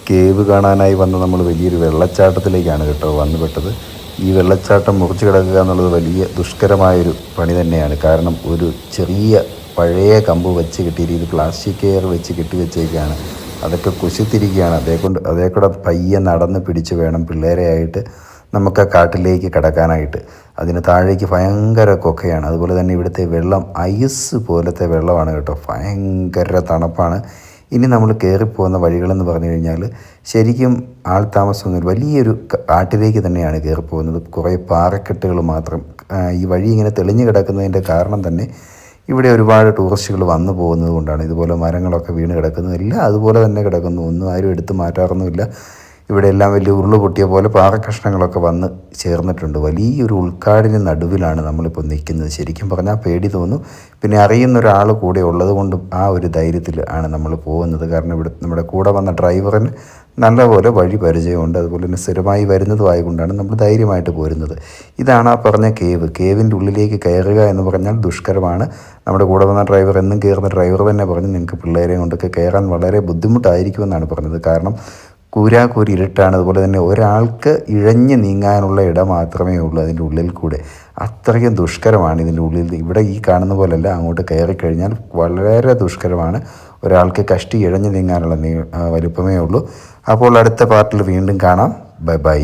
Cave കാണാനായി വന്ന നമ്മൾ വലിയൊരു വെള്ളച്ചാട്ടത്തിലേക്കാണ് കേട്ടോ വന്നു പെട്ടത്. ഈ വെള്ളച്ചാട്ടം മുറിച്ച് കിടക്കുക എന്നുള്ളത് വലിയ ദുഷ്കരമായൊരു പണി തന്നെയാണ്. കാരണം ഒരു ചെറിയ പഴയ കമ്പ് വെച്ച് കെട്ടിയിട്ട് ഇത് പ്ലാസ്റ്റിക് കെയർ വെച്ച് കെട്ടി വെച്ചേക്കാണ്. അതൊക്കെ കുശിത്തിരിക്കുകയാണ്. അതേക്കൂടെ പയ്യെ നടന്ന് പിടിച്ച് വേണം പിള്ളേരെയായിട്ട് നമുക്ക് ആ കാട്ടിലേക്ക് കിടക്കാനായിട്ട്. അതിന് താഴേക്ക് ഭയങ്കര കൊക്കയാണ്. അതുപോലെ തന്നെ ഇവിടുത്തെ വെള്ളം ഐസ് പോലത്തെ വെള്ളമാണ് കേട്ടോ. ഭയങ്കര തണുപ്പാണ്. ഇനി നമ്മൾ കയറിപ്പോകുന്ന വഴികളെന്ന് പറഞ്ഞു കഴിഞ്ഞാൽ ശരിക്കും ആൾ താമസമൊന്നും വലിയൊരു കാട്ടിലേക്ക് തന്നെയാണ് കയറിപ്പോകുന്നത്. കുറേ പാറക്കെട്ടുകൾ മാത്രം. ഈ വഴി ഇങ്ങനെ തെളിഞ്ഞു കിടക്കുന്നതിൻ്റെ കാരണം തന്നെ ഇവിടെ ഒരുപാട് ടൂറിസ്റ്റുകൾ വന്നു പോകുന്നത് കൊണ്ടാണ്. ഇതുപോലെ മരങ്ങളൊക്കെ വീണ് കിടക്കുന്നത് എല്ലാം അതുപോലെ തന്നെ കിടക്കുന്നു. ഒന്നും ആരും എടുത്ത് മാറ്റാറൊന്നുമില്ല. ഇവിടെ എല്ലാം വലിയ ഉരുള് പൊട്ടിയ പോലെ പാറക്കഷ്ണങ്ങളൊക്കെ വന്ന് ചേർന്നിട്ടുണ്ട്. വലിയൊരു ഉൾക്കാടിന് നടുവിലാണ് നമ്മളിപ്പോൾ നിൽക്കുന്നത്. ശരിക്കും പറഞ്ഞാൽ പേടി തോന്നും. പിന്നെ അറിയുന്ന ഒരാൾ കൂടെ ഉള്ളത് കൊണ്ടും ആ ഒരു ധൈര്യത്തിൽ ആണ് നമ്മൾ പോകുന്നത്. കാരണം ഇവിടെ നമ്മുടെ കൂടെ വന്ന ഡ്രൈവറിന് നല്ലപോലെ വഴി പരിചയമുണ്ട്. അതുപോലെ തന്നെ സ്ഥിരമായി വരുന്നതും ആയതുകൊണ്ടാണ് നമ്മൾ ധൈര്യമായിട്ട് പോരുന്നത്. ഇതാണ് ആ പറഞ്ഞ കേവ്. കേവിൻ്റെ ഉള്ളിലേക്ക് കയറുക എന്ന് പറഞ്ഞാൽ ദുഷ്കരമാണ്. നമ്മുടെ കൂടെ വന്ന ഡ്രൈവർ എന്നും കയറുന്ന ഡ്രൈവർ തന്നെ പറഞ്ഞു നിങ്ങൾക്ക് പിള്ളേരെ കൊണ്ടൊക്കെ കയറാൻ വളരെ ബുദ്ധിമുട്ടായിരിക്കുമെന്നാണ് പറഞ്ഞത്. കാരണം കൂരാക്കൂരി ഇരുട്ടാണ്. അതുപോലെ തന്നെ ഒരാൾക്ക് ഇഴഞ്ഞ് നീങ്ങാനുള്ള ഇടം മാത്രമേ ഉള്ളൂ അതിൻ്റെ ഉള്ളിൽ കൂടെ. അത്രയ്ക്കും ദുഷ്കരമാണ് ഇതിൻ്റെ ഉള്ളിൽ. ഇവിടെ ഈ കാണുന്ന പോലെയല്ല, അങ്ങോട്ട് കയറിക്കഴിഞ്ഞാൽ വളരെ ദുഷ്കരമാണ്. ഒരാൾക്ക് കഷ്ടി ഇഴഞ്ഞ് നീങ്ങാനുള്ള വലിപ്പമേ ഉള്ളൂ. അപ്പോൾ അടുത്ത പാർട്ടിൽ വീണ്ടും കാണാം. Bye bye.